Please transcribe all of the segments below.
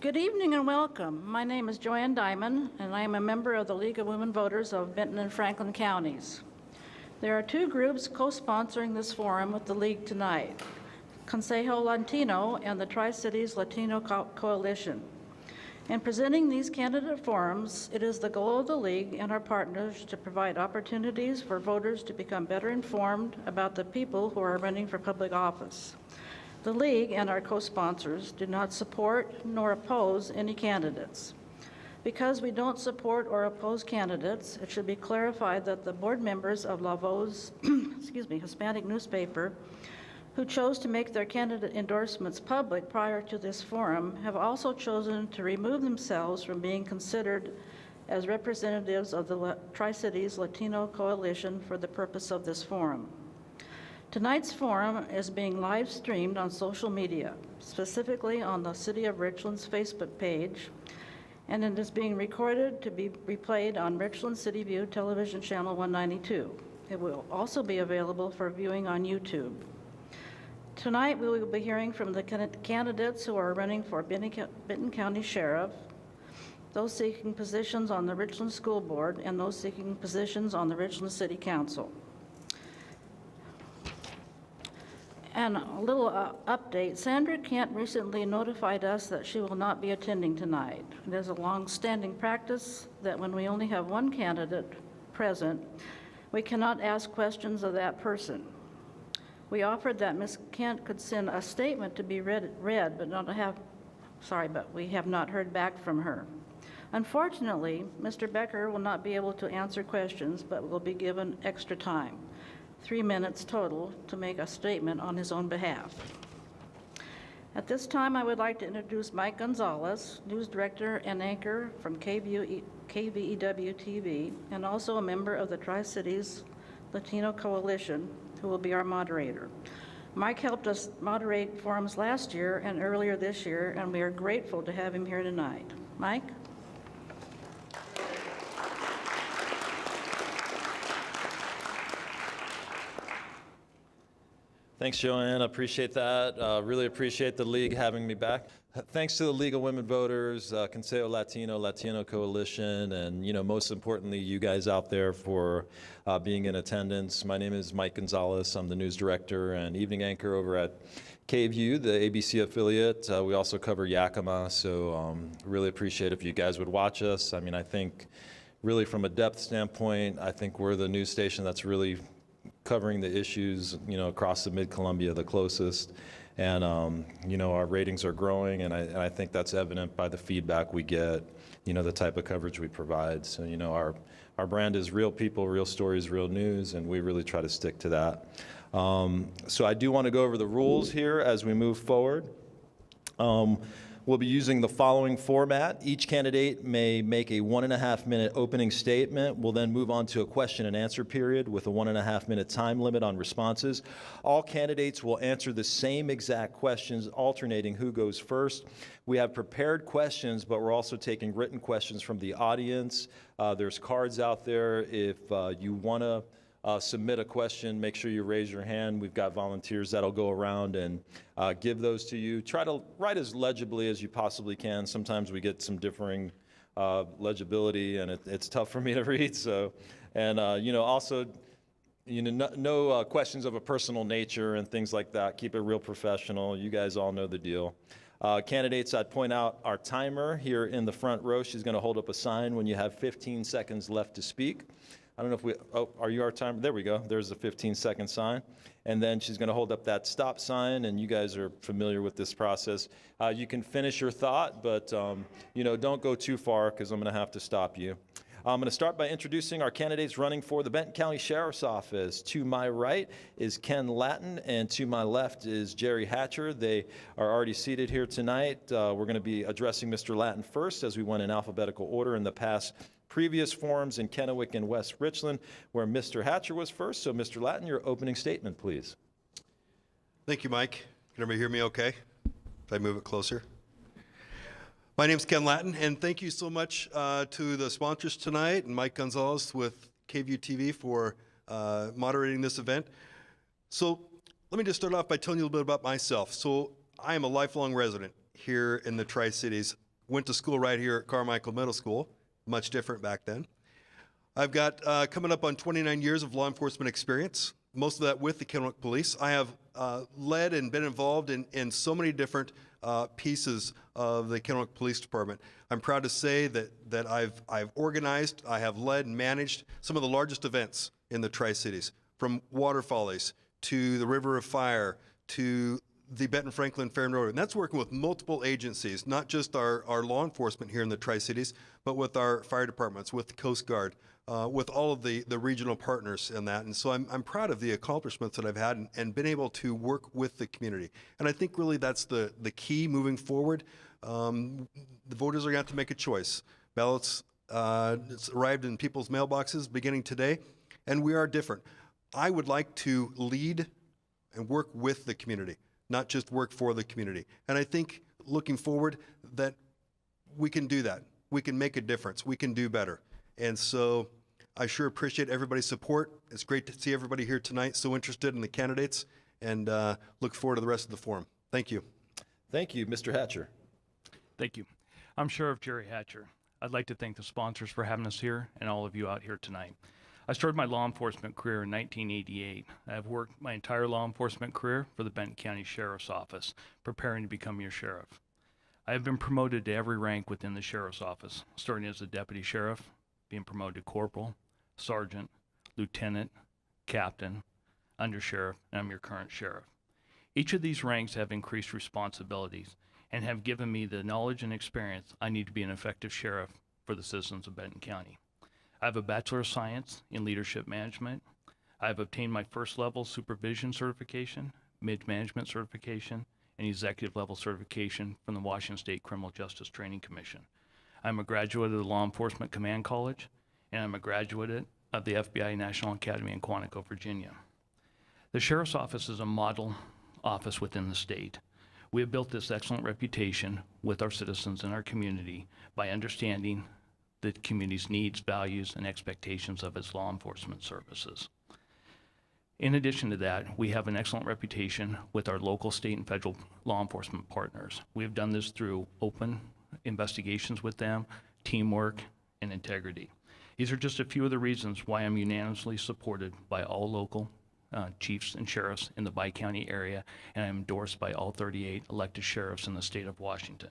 Good evening and welcome. My name is Joanne Diamond, and I am a member of the League of Women Voters of Benton and Franklin counties. There are two groups co-sponsoring this forum with the League tonight, Consejo Latino and the Tri-Cities Latino Coalition. In presenting these candidate forums, it is the goal of the League and our partners to provide opportunities for voters to become better informed about the people who are running for public office. The League and our co-sponsors do not support nor oppose any candidates. Because we don't support or oppose candidates, it should be clarified that the board members of La Voz, Hispanic newspaper, who chose to make their candidate endorsements public prior to this forum, have also chosen to remove themselves from being considered as representatives of the Tri-Cities Latino Coalition for the purpose of this forum. Tonight's forum is being live streamed on social media, specifically on the City of Richland's Facebook page, and it is being recorded to be replayed on Richland City View Television Channel 192. It will also be available for viewing on YouTube. Tonight, we will be hearing from the candidates who are running for Benton County Sheriff, those seeking positions on the Richland School Board, and those seeking positions on the Richland City Council. And a little update, Sandra Kent recently notified us that she will not be attending tonight. It is a long-standing practice that when we only have one candidate present, we cannot ask questions of that person. We offered that Ms. Kent could send a statement to be read, but we have not heard back from her. Unfortunately, Mr. Becker will not be able to answer questions, but will be given extra time. 3 minutes total to make a statement on his own behalf. At this time, I would like to introduce Mike Gonzalez, news director and anchor from KVEW TV, and also a member of the Tri-Cities Latino Coalition, who will be our moderator. Mike helped us moderate forums last year and earlier this year, and we are grateful to have him here tonight. Mike? Thanks, Joanne. I appreciate that. Really appreciate the League having me back. Thanks to the League of Women Voters, Consejo Latino Coalition, and most importantly, you guys out there for being in attendance. My name is Mike Gonzalez. I'm the news director and evening anchor over at KView, the ABC affiliate. We also cover Yakima, so really appreciate if you guys would watch us. I mean, I think really from a depth standpoint, I think we're the news station that's really covering the issues, across the Mid-Columbia the closest. And, our ratings are growing, and I think that's evident by the feedback we get, the type of coverage we provide. So, our brand is real people, real stories, real news, and we really try to stick to that. So I do want to go over the rules here as we move forward. We'll be using the following format. Each candidate may make a 1.5-minute opening statement. We'll then move on to a question and answer period with a 1.5-minute time limit on responses. All candidates will answer the same exact questions, alternating who goes first. We have prepared questions, but we're also taking written questions from the audience. There's cards out there. If you want to submit a question, make sure you raise your hand. We've got volunteers that'll go around and give those to you. Try to write as legibly as you possibly can. Sometimes we get some differing legibility, and it's tough for me to read. So, and also, no questions of a personal nature and things like that. Keep it real professional. You guys all know the deal. Candidates, I'd point out our timer here in the front row. She's going to hold up a sign when you have 15 seconds left to speak. I don't know if are you our timer? There we go. There's the 15-second sign. And then she's going to hold up that stop sign, and you guys are familiar with this process. You can finish your thought, but, don't go too far because I'm going to have to stop you. I'm going to start by introducing our candidates running for the Benton County Sheriff's Office. To my right is Ken Lattin, and to my left is Jerry Hatcher. They are already seated here tonight. We're going to be addressing Mr. Lattin first, as we went in alphabetical order in the past previous forums in Kennewick and West Richland, where Mr. Hatcher was first. So, Mr. Lattin, your opening statement, please. Thank you, Mike. Can everybody hear me okay? If I move it closer? My name's Ken Lattin, and thank you so much to the sponsors tonight, and Mike Gonzalez with KView TV for moderating this event. So let me just start off by telling you a little bit about myself. So I am a lifelong resident here in the Tri-Cities. went to school right here at Carmichael Middle School, much different back then. I've got coming up on 29 years of law enforcement experience, most of that with the Kennewick Police. I have led and been involved in so many different pieces of the Kennewick Police Department. I'm proud to say that I've organized, I have led and managed some of the largest events in the Tri-Cities, from water follies to the River of Fire to the Benton Franklin Fair and Rotary. And that's working with multiple agencies, not just our law enforcement here in the Tri-Cities, but with our fire departments, with the Coast Guard, with all of the regional partners in that. And so I'm proud of the accomplishments that I've had and been able to work with the community. And I think really that's the key moving forward. The voters are going to have to make a choice. Ballots it's arrived in people's mailboxes beginning today, and we are different. I would like to lead and work with the community, not just work for the community. And I think looking forward that we can do that. We can make a difference. We can do better. And so I sure appreciate everybody's support. It's great to see everybody here tonight, so interested in the candidates, and look forward to the rest of the forum. Thank you. Thank you, Mr. Hatcher. Thank you. I'm Sheriff Jerry Hatcher. I'd like to thank the sponsors for having us here and all of you out here tonight. I started my law enforcement career in 1988. I've worked my entire law enforcement career for the Benton County Sheriff's Office, preparing to become your sheriff. I have been promoted to every rank within the Sheriff's Office, starting as a deputy sheriff, being promoted to corporal, sergeant, lieutenant, captain, undersheriff, and I'm your current sheriff. Each of these ranks have increased responsibilities and have given me the knowledge and experience I need to be an effective sheriff for the citizens of Benton County. I have a Bachelor of Science in Leadership Management. I have obtained my first level supervision certification, mid-management certification, and executive level certification from the Washington State Criminal Justice Training Commission. I'm a graduate of the Law Enforcement Command College, and I'm a graduate of the FBI National Academy in Quantico, Virginia. The Sheriff's Office is a model office within the state. We have built this excellent reputation with our citizens and our community by understanding the community's needs, values, and expectations of its law enforcement services. In addition to that, we have an excellent reputation with our local, state, and federal law enforcement partners. We have done this through open investigations with them, teamwork, and integrity. These are just a few of the reasons why I'm unanimously supported by all local chiefs and sheriffs in the Bi-County area, and I'm endorsed by all 38 elected sheriffs in the state of Washington.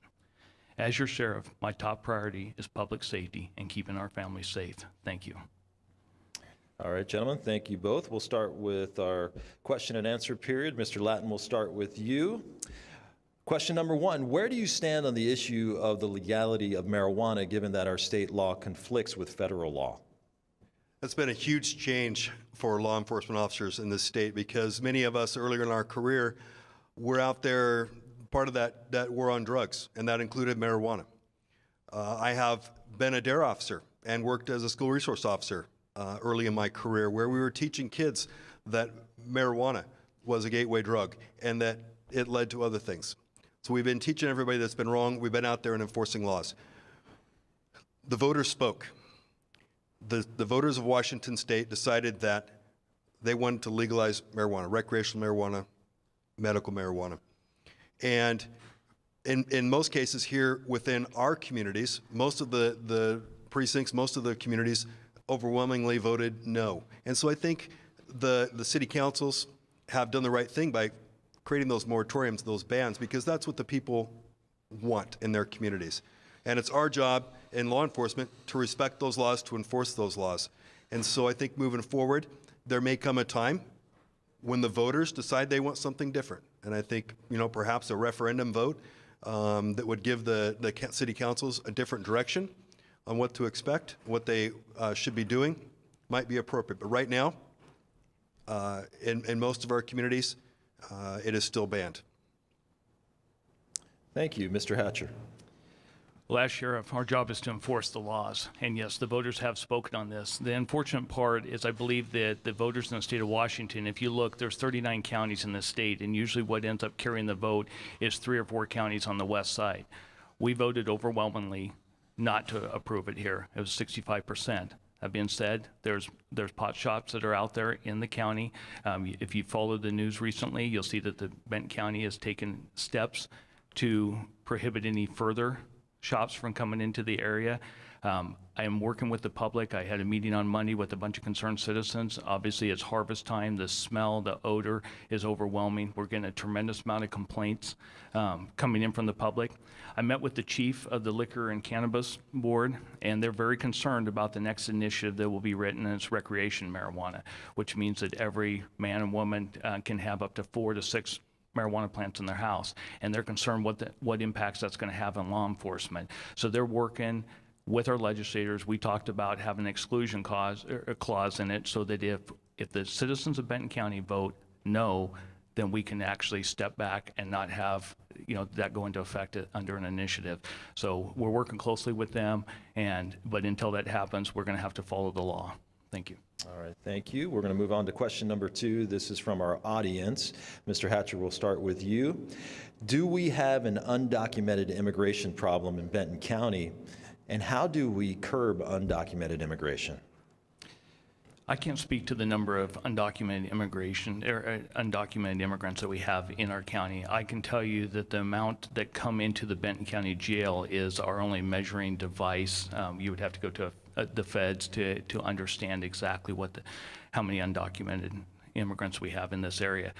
As your sheriff, my top priority is public safety and keeping our families safe. Thank you. All right, gentlemen, thank you both. We'll start with our question and answer period. Mr. Lattin, we'll start with you. Question number one, where do you stand on the issue of the legality of marijuana, given that our state law conflicts with federal law? That's been a huge change for law enforcement officers in this state, because many of us earlier in our career were out there part of that war on drugs, and that included marijuana. I have been a DARE officer and worked as a school resource officer early in my career, where we were teaching kids that marijuana was a gateway drug and that it led to other things. So we've been teaching everybody that's been wrong. We've been out there and enforcing laws. The voters spoke. The voters of Washington State decided that they wanted to legalize marijuana, recreational marijuana, medical marijuana. And in most cases here within our communities, most of the precincts, most of the communities overwhelmingly voted no. And so I think the city councils have done the right thing by creating those moratoriums, those bans, because that's what the people want in their communities. And it's our job in law enforcement to respect those laws, to enforce those laws. And so I think moving forward, there may come a time when the voters decide they want something different. And I think, perhaps a referendum vote that would give the city councils a different direction on what to expect, what they should be doing, might be appropriate. But right now, in most of our communities, it is still banned. Thank you. Mr. Hatcher. Well, as sheriff, our job is to enforce the laws. And yes, the voters have spoken on this. The unfortunate part is I believe that the voters in the state of Washington, if you look, there's 39 counties in the state, and usually what ends up carrying the vote is 3 or 4 counties on the west side. We voted overwhelmingly not to approve it here. It was 65%. That being said, there's pot shops that are out there in the county. If you followed the news recently, you'll see that the Benton County has taken steps to prohibit any further shops from coming into the area. I am working with the public. I had a meeting on Monday with a bunch of concerned citizens. Obviously, it's harvest time. The smell, the odor is overwhelming. We're getting a tremendous amount of complaints coming in from the public. I met with the chief of the Liquor and Cannabis Board, and they're very concerned about the next initiative that will be written, and it's recreation marijuana, which means that every man and woman can have up to 4 to 6 marijuana plants in their house, and they're concerned what impacts that's going to have on law enforcement. So they're working with our legislators. We talked about having an exclusion clause in it, so that if the citizens of Benton County vote no, then we can actually step back and not have that go into effect under an initiative. So we're working closely with them, but until that happens, we're going to have to follow the law. Thank you. All right, thank you. We're going to move on to question number 2. This is from our audience. Mr. Hatcher, we'll start with you. Do we have an undocumented immigration problem in Benton County, and how do we curb undocumented immigration? I can't speak to the number of undocumented undocumented immigrants that we have in our county. I can tell you that the amount that come into the Benton County Jail is our only measuring device. You would have to go to the feds to understand exactly how many undocumented immigrants we have in this area.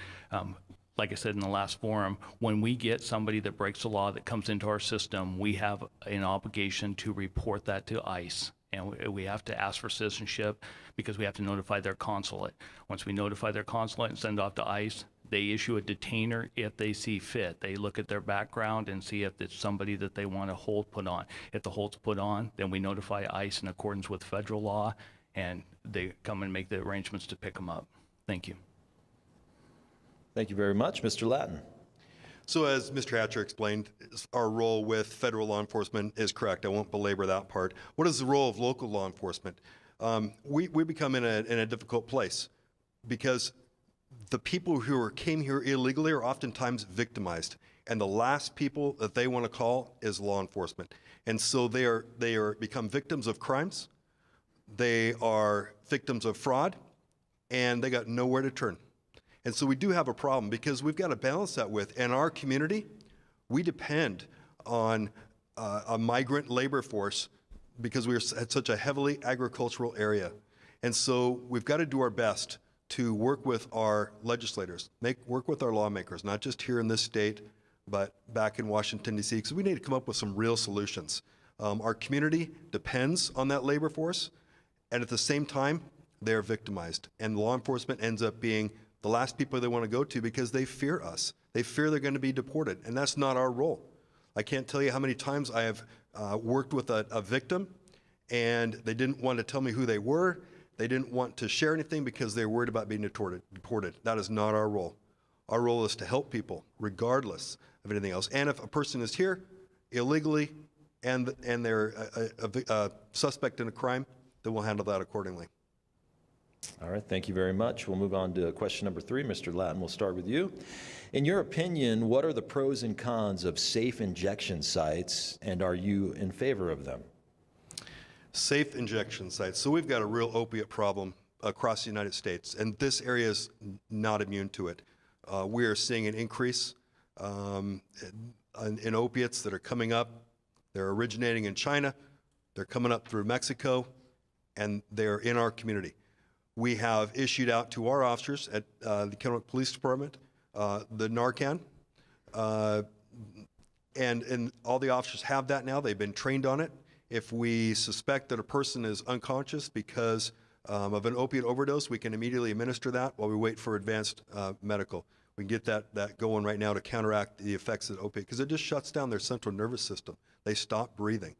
Like I said in the last forum, when we get somebody that breaks the law that comes into our system, we have an obligation to report that to ICE. And we have to ask for citizenship because we have to notify their consulate. Once we notify their consulate and send it off to ICE, they issue a detainer if they see fit. They look at their background and see if it's somebody that they want a hold put on. If the hold's put on, then we notify ICE in accordance with federal law, and they come and make the arrangements to pick them up. Thank you. Thank you very much. Mr. Lattin. So as Mr. Hatcher explained, our role with federal law enforcement is correct. I won't belabor that part. What is the role of local law enforcement? We become in a difficult place because the people who came here illegally are oftentimes victimized, and the last people that they want to call is law enforcement. And so they become victims of crimes, they are victims of fraud, and they got nowhere to turn. And so we do have a problem because we've got to balance that with, in our community, we depend on a migrant labor force because we're at such a heavily agricultural area. And so we've got to do our best to work with our legislators, work with our lawmakers, not just here in this state, but back in Washington, D.C., because we need to come up with some real solutions. Our community depends on that labor force, and at the same time, they're victimized. And law enforcement ends up being the last people they want to go to because they fear us. They fear they're going to be deported, and that's not our role. I can't tell you how many times I have worked with a victim, and they didn't want to tell me who they were. They didn't want to share anything because they were worried about being deported. That is not our role. Our role is to help people, regardless of anything else. And if a person is here illegally and they're a suspect in a crime, then we'll handle that accordingly. All right, thank you very much. We'll move on to question number 3. Mr. Lattin, we'll start with you. In your opinion, what are the pros and cons of safe injection sites, and are you in favor of them? Safe injection sites. So we've got a real opiate problem across the United States, and this area is not immune to it. We are seeing an increase in opiates that are coming up. They're originating in China, they're coming up through Mexico, and they're in our community. We have issued out to our officers at the Kennewick Police Department the Narcan, and all the officers have that now. They've been trained on it. If we suspect that a person is unconscious because of an opiate overdose, we can immediately administer that while we wait for advanced medical. We can get that going right now to counteract the effects of the opiate because it just shuts down their central nervous system. They stop breathing.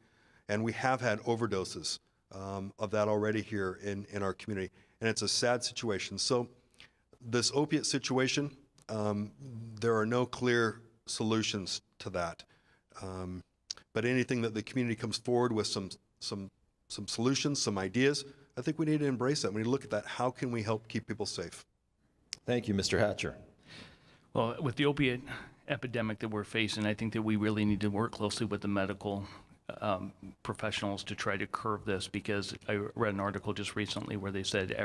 And we have had overdoses of that already here in our community. And it's a sad situation. So this opiate situation, there are no clear solutions to that. But anything that the community comes forward with some solutions, some ideas, I think we need to embrace that. We need to look at that. How can we help keep people safe? Thank you, Mr. Hatcher. Well, with the opiate epidemic that we're facing, I think that we really need to work closely with the medical professionals to try to curb this, because I read an article just recently where they said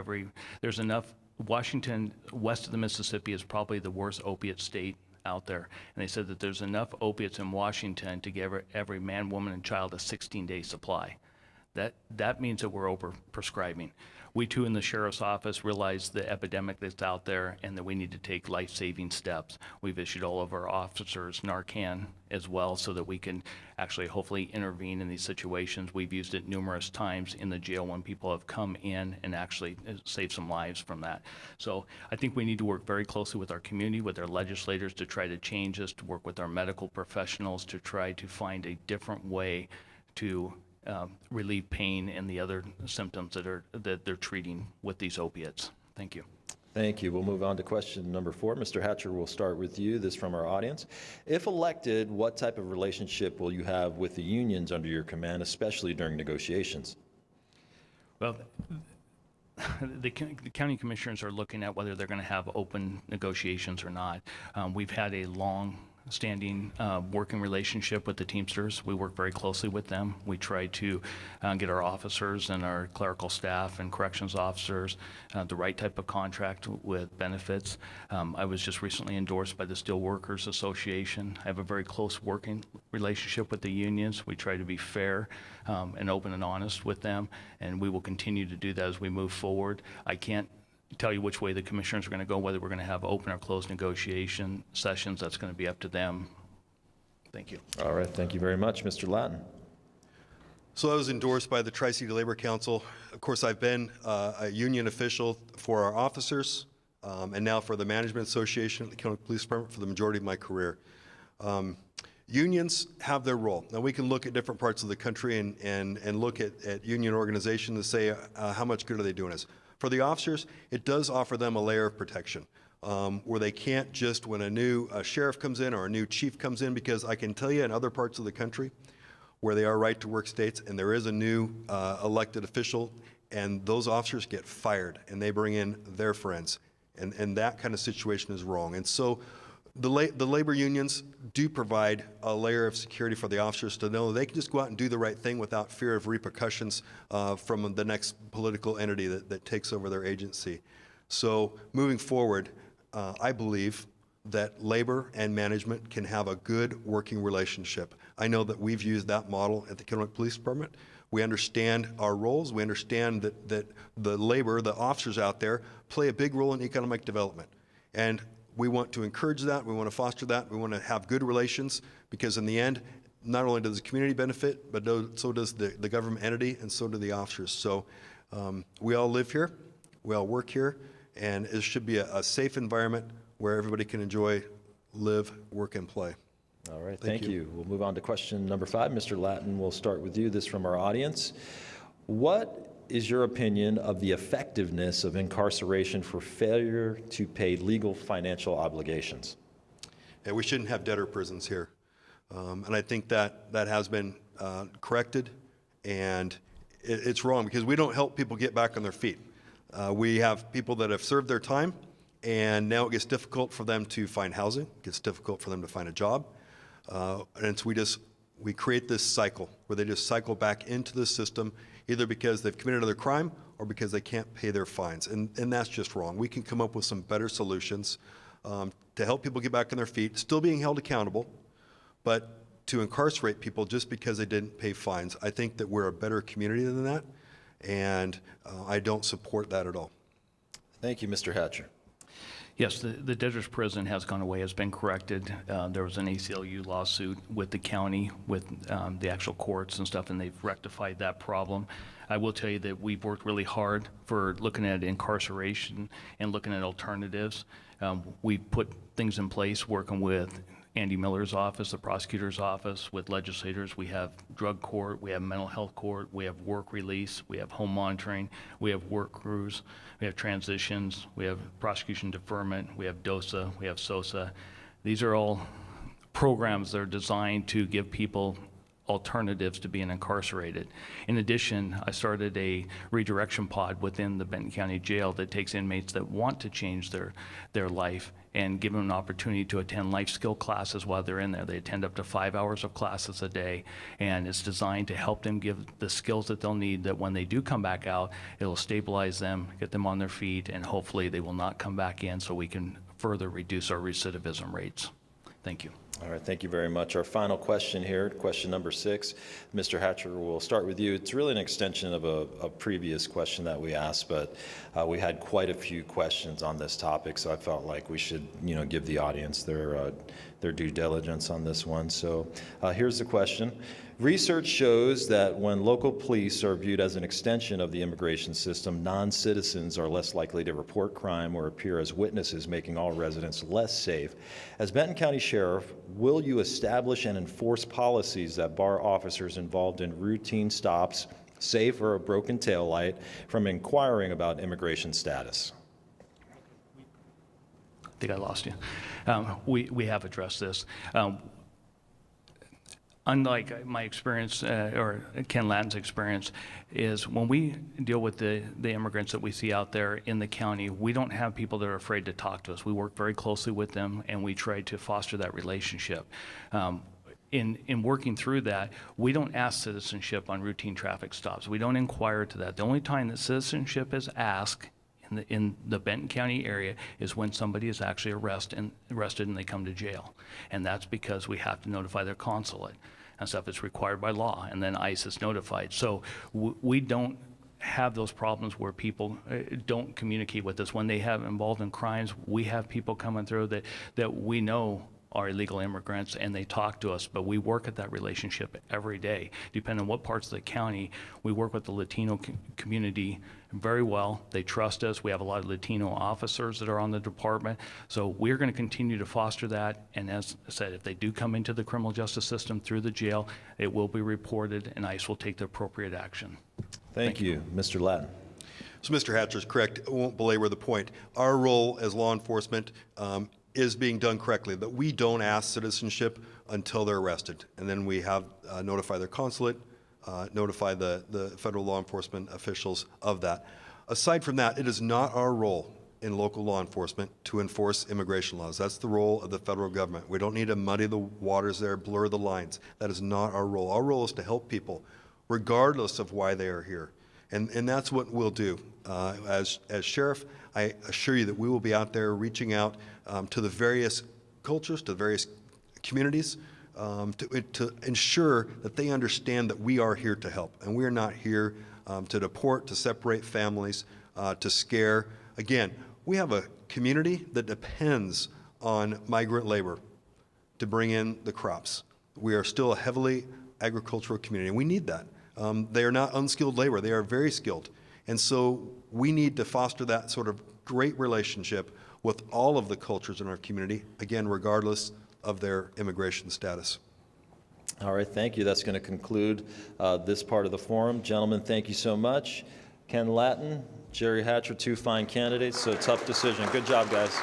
Washington, west of the Mississippi, is probably the worst opiate state out there, and they said that there's enough opiates in Washington to give every man, woman, and child a 16-day supply. That means that we're over-prescribing. We too in the sheriff's office realize the epidemic that's out there and that we need to take life-saving steps. We've issued all of our officers Narcan as well so that we can actually hopefully intervene in these situations. We've used it numerous times in the jail when people have come in and actually saved some lives from that. So I think we need to work very closely with our community, with our legislators to try to change this, to work with our medical professionals to try to find a different way to relieve pain and the other symptoms that they're treating with these opiates. Thank you. Thank you. We'll move on to question number 4. Mr. Hatcher, we'll start with you. This from our audience. If elected, what type of relationship will you have with the unions under your command, especially during negotiations? Well, the county commissioners are looking at whether they're going to have open negotiations or not. We've had a long-standing working relationship with the Teamsters. We work very closely with them. We try to get our officers and our clerical staff and corrections officers the right type of contract with benefits. I was just recently endorsed by the Steelworkers Association. I have a very close working relationship with the unions. We try to be fair and open and honest with them, and we will continue to do that as we move forward. I can't tell you which way the commissioners are going to go, whether we're going to have open or closed negotiation sessions. That's going to be up to them. Thank you. All right, thank you very much. Mr. Lattin. So I was endorsed by the Tri-City Labor Council. Of course, I've been a union official for our officers and now for the Management Association at the County Police Department for the majority of my career. Unions have their role. Now we can look at different parts of the country and look at union organizations and say how much good are they doing us. For the officers, it does offer them a layer of protection where they can't just, when a new sheriff comes in or a new chief comes in, because I can tell you in other parts of the country where they are right-to-work states and there is a new elected official and those officers get fired and they bring in their friends. And that kind of situation is wrong. And so the labor unions do provide a layer of security for the officers to know they can just go out and do the right thing without fear of repercussions from the next political entity that takes over their agency. So moving forward, I believe that labor and management can have a good working relationship. I know that we've used that model at the Kennewick Police Department. We understand our roles. We understand that the labor, the officers out there, play a big role in economic development. And we want to encourage that, we want to foster that, we want to have good relations, because in the end, not only does the community benefit, but so does the government entity, and so do the officers. So we all live here, we all work here, and it should be a safe environment where everybody can enjoy, live, work, and play. All right, thank you. We'll move on to question number 5. Mr. Lattin, we'll start with you. This from our audience. What is your opinion of the effectiveness of incarceration for failure to pay legal financial obligations? Yeah, we shouldn't have debtor prisons here. And I think that has been corrected, and it's wrong because we don't help people get back on their feet. We have people that have served their time, and now it gets difficult for them to find housing, it gets difficult for them to find a job. And so we create this cycle where they just cycle back into the system, either because they've committed another crime or because they can't pay their fines. And that's just wrong. We can come up with some better solutions to help people get back on their feet, still being held accountable, but to incarcerate people just because they didn't pay fines. I think that we're a better community than that, and I don't support that at all. Thank you, Mr. Hatcher. Yes, the debtor's prison has gone away, has been corrected. There was an ACLU lawsuit with the county, with the actual courts and stuff, and they've rectified that problem. I will tell you that we've worked really hard for looking at incarceration and looking at alternatives. We've put things in place working with Andy Miller's office, the prosecutor's office, with legislators. We have drug court, we have mental health court, we have work release, we have home monitoring, we have work crews, we have transitions, we have prosecution deferment, we have DOSA, we have SOSA. These are all programs that are designed to give people alternatives to being incarcerated. In addition, I started a redirection pod within the Benton County Jail that takes inmates that want to change their life and give them an opportunity to attend life skill classes while they're in there. They attend up to 5 hours of classes a day, and it's designed to help them give the skills that they'll need, that when they do come back out, it'll stabilize them, get them on their feet, and hopefully they will not come back in so we can further reduce our recidivism rates. Thank you. All right, thank you very much. Our final question here, question number 6. Mr. Hatcher, we'll start with you. It's really an extension of a previous question that we asked, but we had quite a few questions on this topic, so I felt like we should, give the audience their due diligence on this one. So here's the question. Research shows that when local police are viewed as an extension of the immigration system, non-citizens are less likely to report crime or appear as witnesses, making all residents less safe. As Benton County Sheriff, will you establish and enforce policies that bar officers involved in routine stops, say for a broken taillight, from inquiring about immigration status? I think I lost you. We have addressed this. Unlike my experience, or Ken Latton's experience, is when we deal with the immigrants that we see out there in the county, we don't have people that are afraid to talk to us. We work very closely with them, and we try to foster that relationship. In working through that, we don't ask citizenship on routine traffic stops. We don't inquire to that. The only time that citizenship is asked in the Benton County area is when somebody is actually arrested and they come to jail. And that's because we have to notify their consulate and stuff. It's required by law, and then ICE is notified. So we don't have those problems where people don't communicate with us. When they have involved in crimes, we have people coming through that we know are illegal immigrants, and they talk to us, but we work at that relationship every day. Depending on what parts of the county, we work with the Latino community very well. They trust us. We have a lot of Latino officers that are on the department. So we're going to continue to foster that. And as I said, if they do come into the criminal justice system through the jail, it will be reported, and ICE will take the appropriate action. Thank you. Mr. Latton. So Mr. Hatcher is correct. I won't belabor the point. Our role as law enforcement is being done correctly, that we don't ask citizenship until they're arrested. And then we have notify their consulate, notify the federal law enforcement officials of that. Aside from that, it is not our role in local law enforcement to enforce immigration laws. That's the role of the federal government. We don't need to muddy the waters there, blur the lines. That is not our role. Our role is to help people, regardless of why they are here. And that's what we'll do. As sheriff, I assure you that we will be out there reaching out to the various cultures, to the various communities, to ensure that they understand that we are here to help. And we are not here to deport, to separate families, to scare. Again, we have a community that depends on migrant labor to bring in the crops. We are still a heavily agricultural community, and we need that. They are not unskilled labor. They are very skilled. And so we need to foster that sort of great relationship with all of the cultures in our community, again, regardless of their immigration status. All right, thank you. That's going to conclude this part of the forum. Gentlemen, thank you so much. Ken Latton, Jerry Hatcher, two fine candidates, so tough decision. Good job, guys.